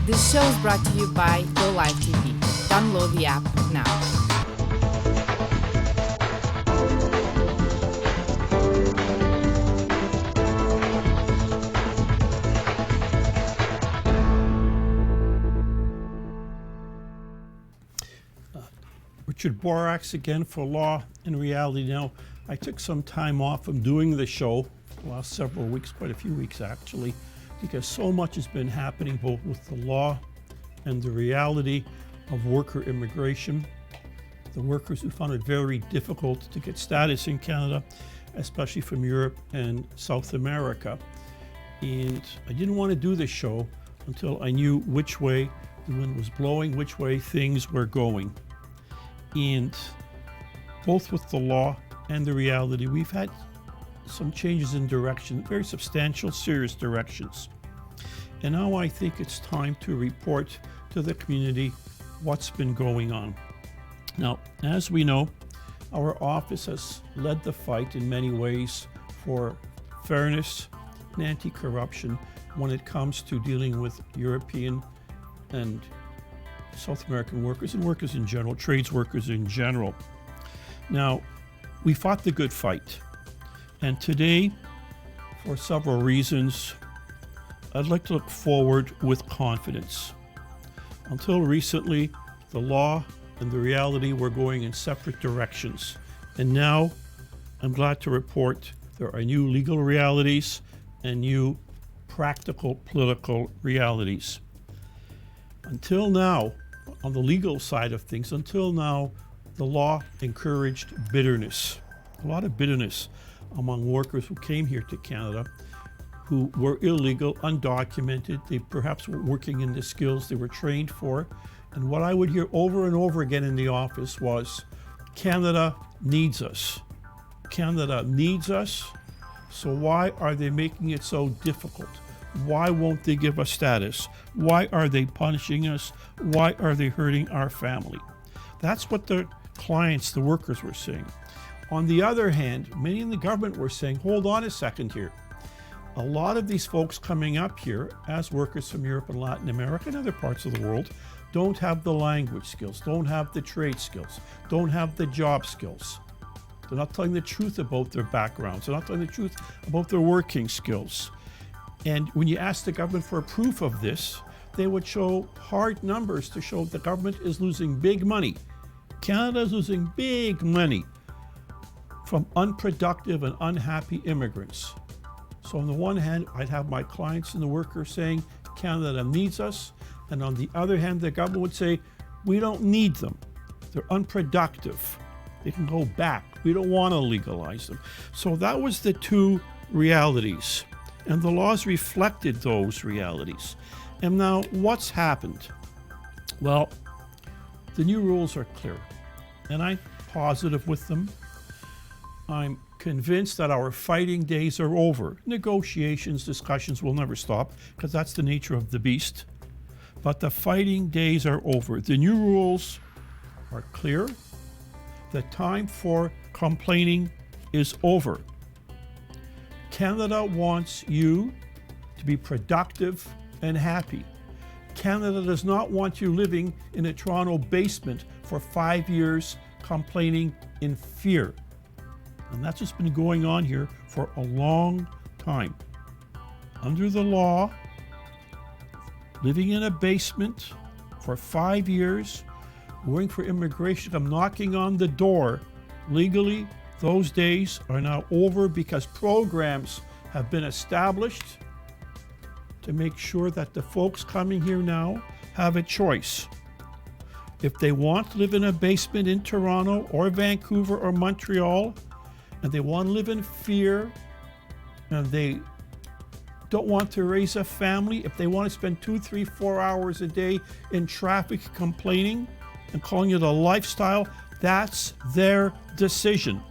This show is brought to you by Go Live TV. Download the app now. Richard Borax again for Law and Reality. Now, I took some time off from doing the show the last several weeks, quite a few weeks actually, because so much has been happening both with the law and the reality of worker immigration. The workers who found it very difficult to get status in Canada, especially from Europe and South America. And I didn't want to do this show until I knew which way the wind was blowing, which way things were going. And both with the law and the reality, we've had some changes in direction, very substantial, serious directions. And now I think it's time to report to the community what's been going on. Now, as we know, our office has led the fight in many ways for fairness and anti-corruption when it comes to dealing with European and South American workers and workers in general, trades workers in general. Now, we fought the good fight. And today, for several reasons, I'd like to look forward with confidence. Until recently, the law and the reality were going in separate directions. And now, I'm glad to report there are new legal realities and new practical political realities. Until now, on the legal side of things, until now, the law encouraged bitterness, a lot of bitterness among workers who came here to Canada, who were illegal, undocumented. They perhaps were working in the skills they were trained for. And what I would hear over and over again in the office was, Canada needs us. Canada needs us, so why are they making it so difficult? Why won't they give us status? Why are they punishing us? Why are they hurting our family? That's what the clients, the workers, were saying. On the other hand, many in the government were saying, hold on a second here. A lot of these folks coming up here as workers from Europe and Latin America and other parts of the world don't have the language skills, don't have the trade skills, don't have the job skills. They're not telling the truth about their backgrounds. They're not telling the truth about their working skills. And when you ask the government for proof of this, they would show hard numbers to show the government is losing big money. Canada is losing big money from unproductive and unhappy immigrants. So on the one hand, I'd have my clients and the workers saying Canada needs us. And on the other hand, the government would say, we don't need them. They're unproductive. They can go back. We don't want to legalize them. So that was the two realities. And the laws reflected those realities. And now, what's happened? Well, the new rules are clear, and I'm positive with them. I'm convinced that our fighting days are over. Negotiations, discussions will never stop, because that's the nature of the beast. But the fighting days are over. The new rules are clear. The time for complaining is over. Canada wants you to be productive and happy. Canada does not want you living in a Toronto basement for 5 years complaining in fear. And that's what's been going on here for a long time. Under the law, living in a basement for 5 years, waiting for immigration to come knocking on the door legally, those days are now over because programs have been established to make sure that the folks coming here now have a choice. If they want to live in a basement in Toronto or Vancouver or Montreal, and they want to live in fear, and they don't want to raise a family, if they want to spend 2, 3, 4 hours a day in traffic complaining and calling it a lifestyle, that's their decision.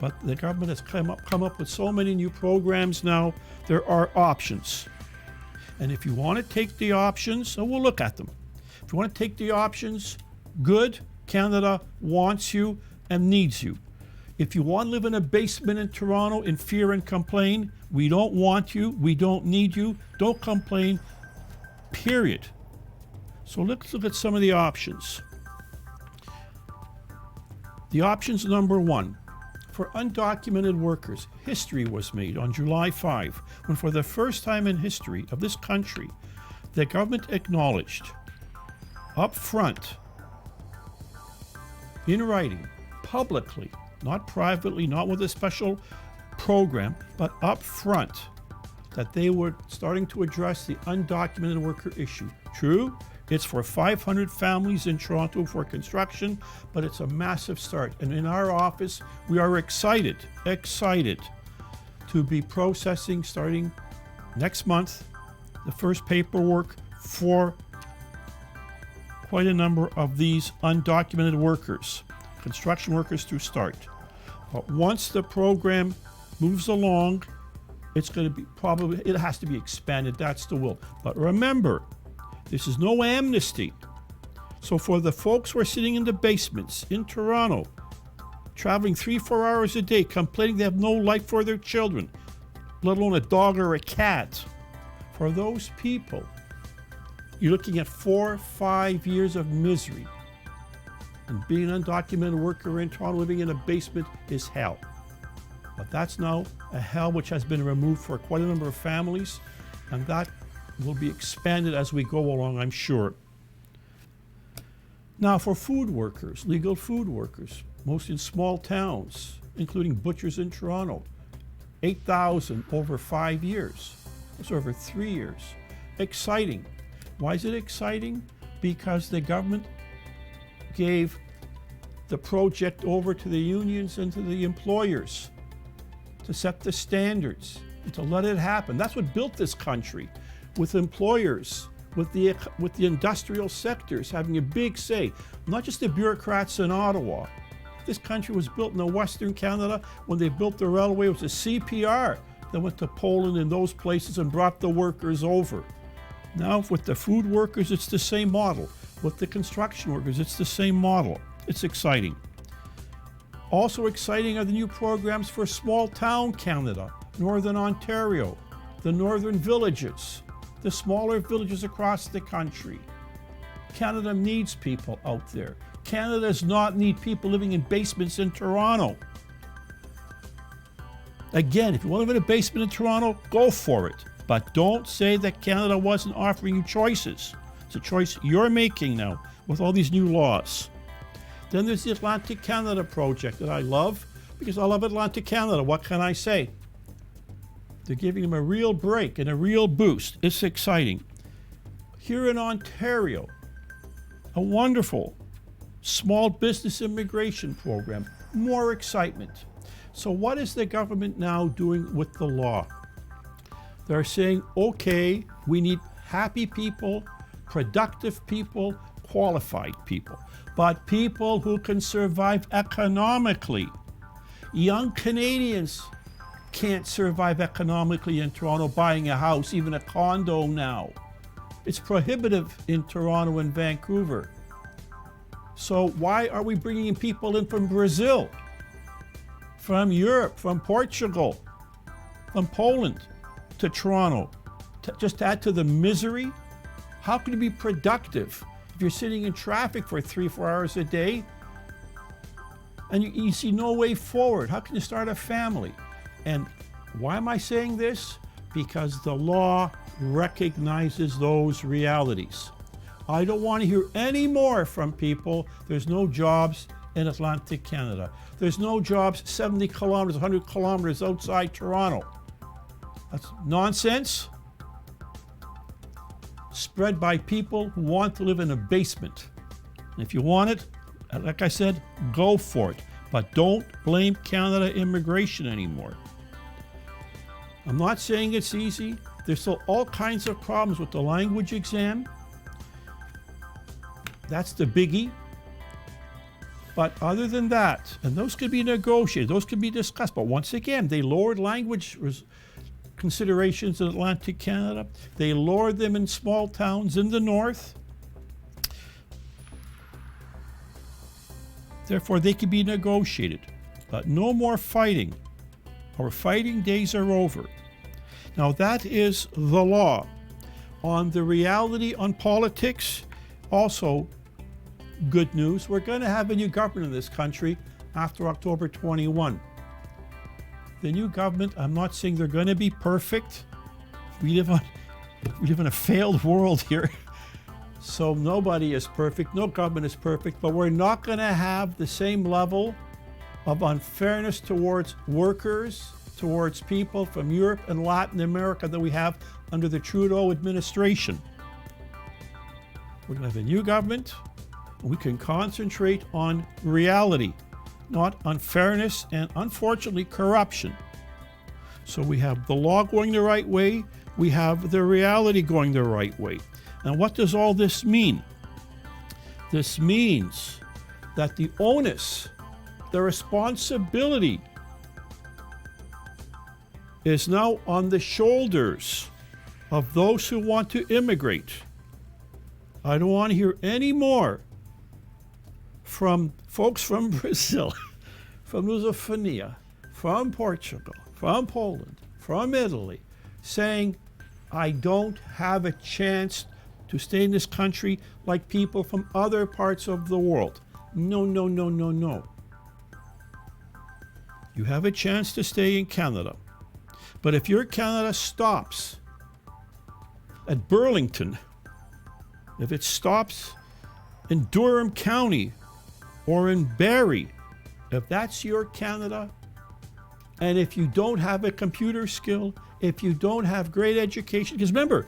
But the government has come up with so many new programs now, there are options. And if you want to take the options, so we'll look at them. If you want to take the options, good, Canada wants you and needs you. If you want to live in a basement in Toronto in fear and complain, we don't want you, we don't need you, don't complain. period. So let's look at some of the options. The options number one, for undocumented workers, history was made on July 5, when for the first time in history of this country, the government acknowledged up front, in writing, publicly, not privately, not with a special program, but up front, that they were starting to address the undocumented worker issue. True, it's for 500 families in Toronto for construction, but it's a massive start. And in our office, we are excited to be processing, starting next month, the first paperwork for quite a number of these undocumented workers, construction workers to start. But once the program moves along, it's going to be it has to be expanded. That's the will. But remember, this is no amnesty. So for the folks who are sitting in the basements in Toronto, traveling 3-4 hours a day, complaining they have no life for their children, let alone a dog or a cat, for those people, you're looking at 4-5 years of misery. And being an undocumented worker in Toronto, living in a basement, is hell. But that's now a hell which has been removed for quite a number of families, and that will be expanded as we go along, I'm sure. Now for food workers, legal food workers, most in small towns, including butchers in Toronto, 8,000 over 5 years. That's over 3 years. Exciting. Why is it exciting? Because the government gave the project over to the unions and to the employers to set the standards and to let it happen. That's what built this country, with employers, with the industrial sectors having a big say, not just the bureaucrats in Ottawa. This country was built in the Western Canada. When they built the railway, it was the CPR that went to Poland and those places and brought the workers over. Now with the food workers, it's the same model. With the construction workers, it's the same model. It's exciting. Also exciting are the new programs for small town Canada, Northern Ontario, the northern villages, the smaller villages across the country. Canada needs people out there. Canada does not need people living in basements in Toronto. Again, if you want to live in a basement in Toronto, go for it. But don't say that Canada wasn't offering you choices. It's a choice you're making now with all these new laws. Then there's the Atlantic Canada project that I love, because I love Atlantic Canada. What can I say? They're giving them a real break and a real boost. It's exciting. Here in Ontario, a wonderful small business immigration program. More excitement. So what is the government now doing with the law? They're saying, okay, we need happy people, productive people, qualified people, but people who can survive economically. Young Canadians can't survive economically in Toronto buying a house, even a condo now. It's prohibitive in Toronto and Vancouver. So why are we bringing in people in from Brazil, from Europe, from Portugal, from Poland to Toronto, just to add to the misery? How can you be productive if you're sitting in traffic for 3-4 hours a day and you see no way forward? How can you start a family? And why am I saying this? Because the law recognizes those realities. I don't want to hear any more from people. There's no jobs in Atlantic Canada. There's no jobs 70 kilometers, 100 kilometers outside Toronto. That's nonsense spread by people who want to live in a basement. And if you want it, like I said, go for it. But don't blame Canada immigration anymore. I'm not saying it's easy. There's still all kinds of problems with the language exam. That's the biggie. But other than that, and those could be negotiated, those could be discussed. But once again, they lowered language considerations in Atlantic Canada. They lowered them in small towns in the north. Therefore, they can be negotiated. But no more fighting. Our fighting days are over. Now, that is the law. On the reality on politics, also good news. We're going to have a new government in this country after October 21. The new government, I'm not saying they're going to be perfect. We live in a failed world here. So nobody is perfect, no government is perfect, but we're not going to have the same level of unfairness towards workers, towards people from Europe and Latin America that we have under the Trudeau administration. We're going to have a new government, and we can concentrate on reality, not unfairness and, unfortunately, corruption. So we have the law going the right way, we have the reality going the right way. And what does all this mean? This means that the onus, the responsibility is now on the shoulders of those who want to immigrate. I don't want to hear any more from folks from Brazil, from Lusitania, from Portugal, from Poland, from Italy, saying, I don't have a chance to stay in this country like people from other parts of the world. No, no, no, no, no. You have a chance to stay in Canada. But if your Canada stops at Burlington, if it stops in Durham County or in Barrie, if that's your Canada, and if you don't have a computer skill, if you don't have great education, because remember,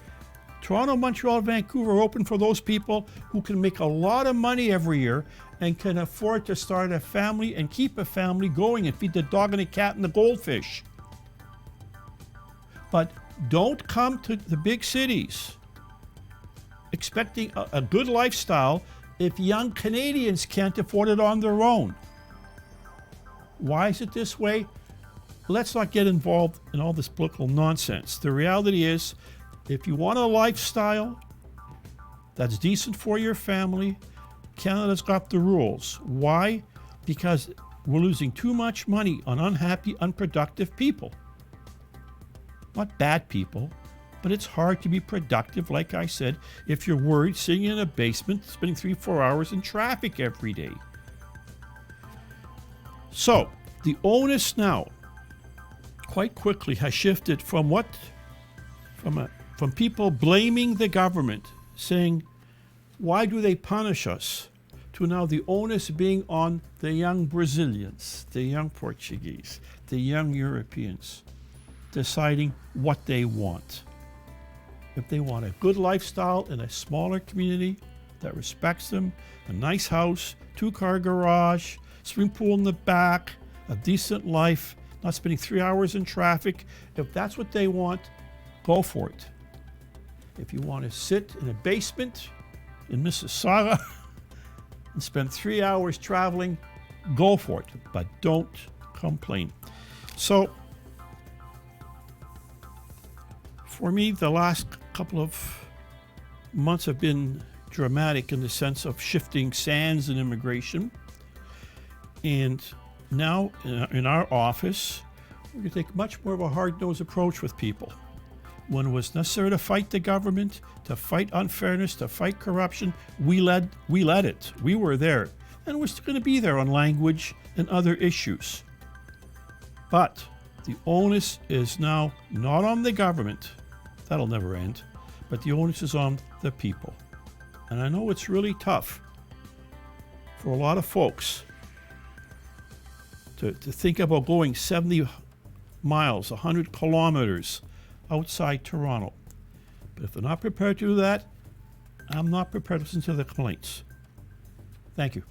Toronto, Montreal, Vancouver are open for those people who can make a lot of money every year and can afford to start a family and keep a family going and feed the dog and the cat and the goldfish. But don't come to the big cities expecting a good lifestyle if young Canadians can't afford it on their own. Why is it this way? Let's not get involved in all this political nonsense. The reality is, if you want a lifestyle that's decent for your family, Canada's got the rules. Why? Because we're losing too much money on unhappy, unproductive people. Not bad people, but it's hard to be productive, like I said, if you're worried sitting in a basement, spending 3-4 hours in traffic every day. So, the onus now, quite quickly, has shifted from people blaming the government, saying, why do they punish us? To now the onus being on the young Brazilians, the young Portuguese, the young Europeans, deciding what they want. If they want a good lifestyle in a smaller community that respects them, a nice house, 2-car garage, swimming pool in the back, a decent life, not spending 3 hours in traffic, if that's what they want, go for it. If you want to sit in a basement in Mississauga and spend 3 hours traveling, go for it, but don't complain. So, for me, the last couple of months have been dramatic in the sense of shifting sands in immigration. And now in our office, we're going to take much more of a hard-nosed approach with people. When it was necessary to fight the government, to fight unfairness, to fight corruption, we led it. We were there. And we're still going to be there on language and other issues. But the onus is now not on the government. That'll never end. But the onus is on the people. And I know it's really tough for a lot of folks to think about going 70 miles, 100 kilometers outside Toronto. But if they're not prepared to do that, I'm not prepared to listen to the complaints. Thank you.